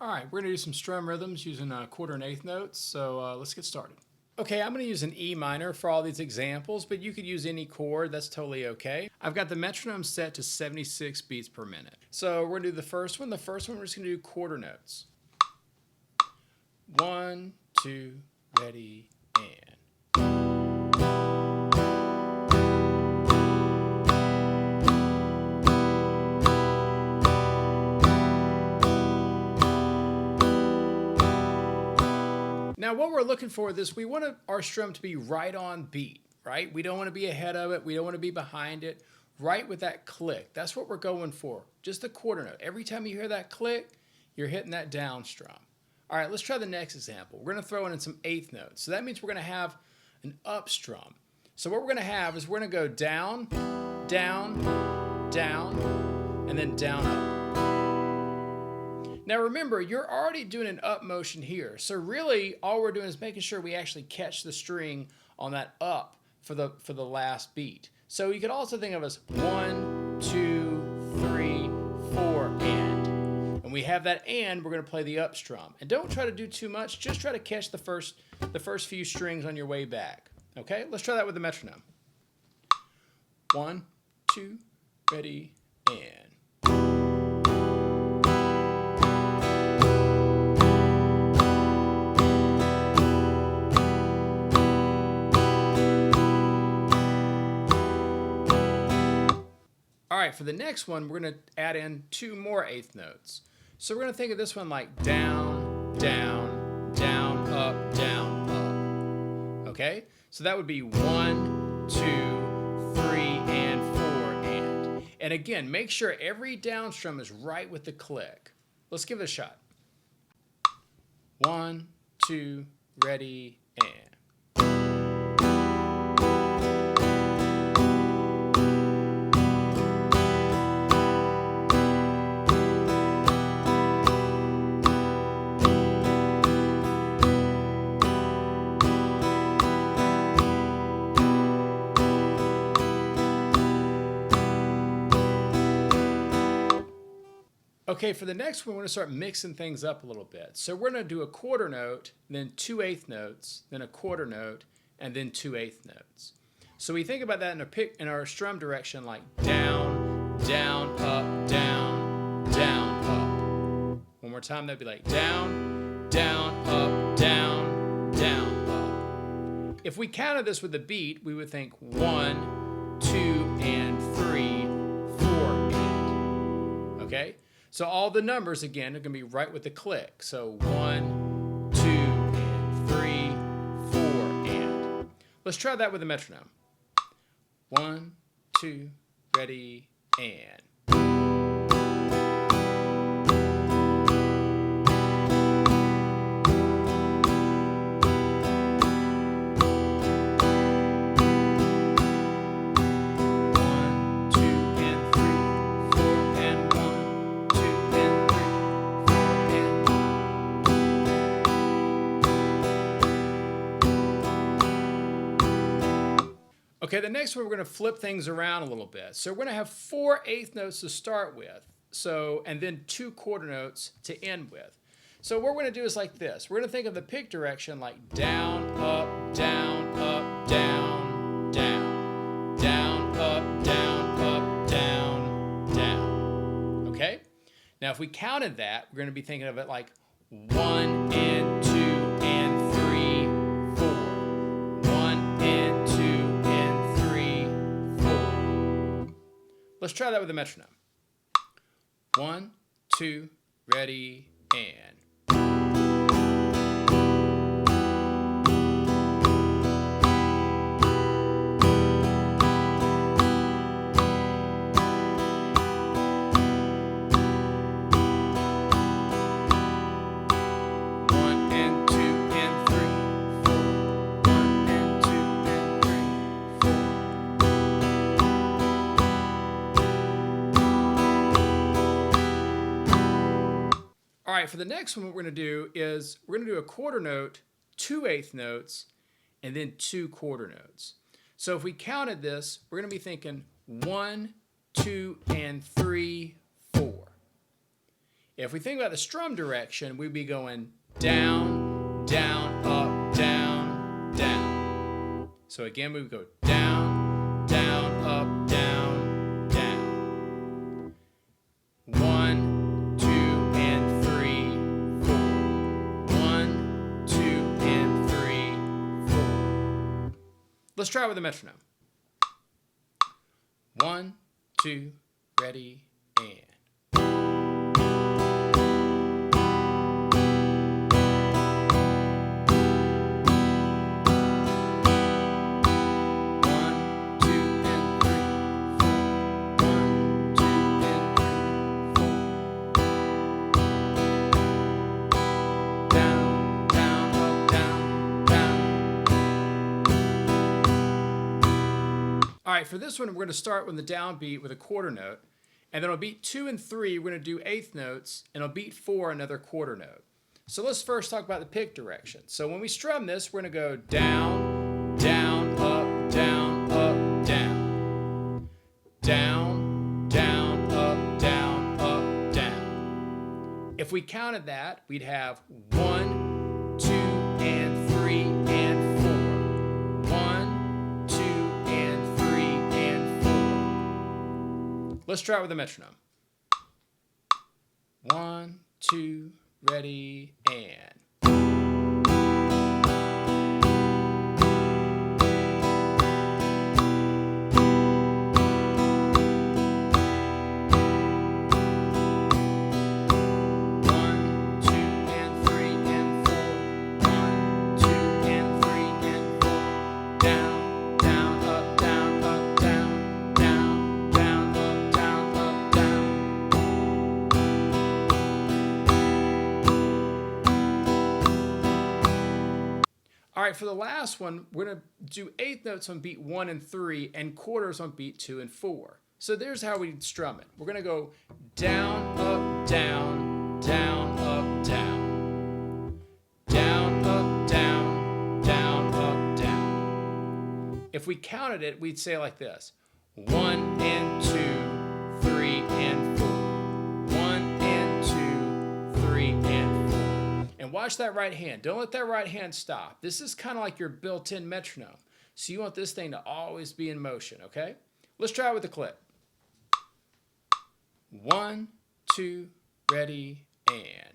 All right, we're gonna do some strum rhythms using quarter and eighth notes, so let's get started. Okay, I'm gonna use an E minor for all these examples, but you could use any chord, that's totally okay. I've got the metronome set to 76 beats per minute. So we're gonna do the first one. The first one, we're just gonna do quarter notes. 1, 2, ready, and. Now what we're looking for is we want our strum to be right on beat, right? We don't want to be ahead of it. We don't want to be behind it. Right with that click. That's what we're going for. Just the quarter note. Every time you hear that click, you're hitting that down strum. All right, let's try the next example. We're going to throw in some eighth notes. So that means we're going to have an up strum. So what we're going to have is we're going to go down, down, down, and then down up. Now remember, you're already doing an up motion here. So really all we're doing is making sure we actually catch the string on that up for the last beat. So you could also think of as 1, 2, 3, 4, and we have that and, we're going to play the up strum. And don't try to do too much, just try to catch the first few strings on your way back. Okay, let's try that with the metronome. 1, 2, ready, and. All right, for the next one, we're going to add in 2 more eighth notes. So we're going to think of this one like down, down, down, up, down, up. Okay? So that would be 1, 2, 3, and 4, and. And again, make sure every down strum is right with the click. Let's give it a shot. 1, 2, ready, and. Okay, for the next one, we're going to start mixing things up a little bit. So we're going to do a quarter note, then 2 eighth notes, then a quarter note, and then 2 eighth notes. So we think about that in our strum direction like down, down, up, down, down, up. One more time, that'd be like down, down, up, down, down, up. If we counted this with a beat, we would think 1, 2, and 3, 4, and. Okay? So all the numbers, again, are going to be right with the click. So 1, 2, and 3, 4, and. Let's try that with the metronome. 1, 2, ready, and. Okay, the next one we're going to flip things around a little bit. So we're going to have 4 eighth notes to start with, and then 2 quarter notes to end with. So what we're going to do is like this. We're going to think of the pick direction like down, up, down, up, down, down, down, up, down, up, down, down. Okay? Now if we counted that, we're going to be thinking of it like 1 and 2 and 3, 4. 1 and 2 and 3, 4. Let's try that with the metronome. 1, 2, ready, and. All right, for the next one, what we're going to do is we're going to do a quarter note, 2 eighth notes, and then 2 quarter notes. So if we counted this, we're going to be thinking 1, 2, and 3, 4. If we think about the strum direction, we'd be going down, down, up, down, down. So again, we would go down, down, up, down, down. 1, 2, and 3, 4. 1, 2, and 3, 4. Let's try it with the metronome. 1, 2, ready, and. All right, for this one, we're going to start with the downbeat with a quarter note. And then on beat 2 and 3, we're going to do eighth notes. And on beat 4, another quarter note. So let's first talk about the pick direction. So when we strum this, we're going to go down, down, up, down, up, down. Down, down, up, down, up, down. If we counted that, we'd have 1, 2, and 3, and 4. 1, 2, and 3, and 4. Let's try it with the metronome. 1, 2, ready, and. All right, for the last one, we're going to do eighth notes on beat 1 and 3 and quarters on beat 2 and 4. So there's how we strum it. We're going to go down, up, down, down, up, down. Down, up, down, down, up, down. If we counted it, we'd say like this. 1 and 2, 3 and 4. 1 and 2, 3 and 4. And watch that right hand. Don't let that right hand stop. This is kind of like your built-in metronome. So you want this thing to always be in motion, okay? Let's try it with the clip. 1, 2, ready, and.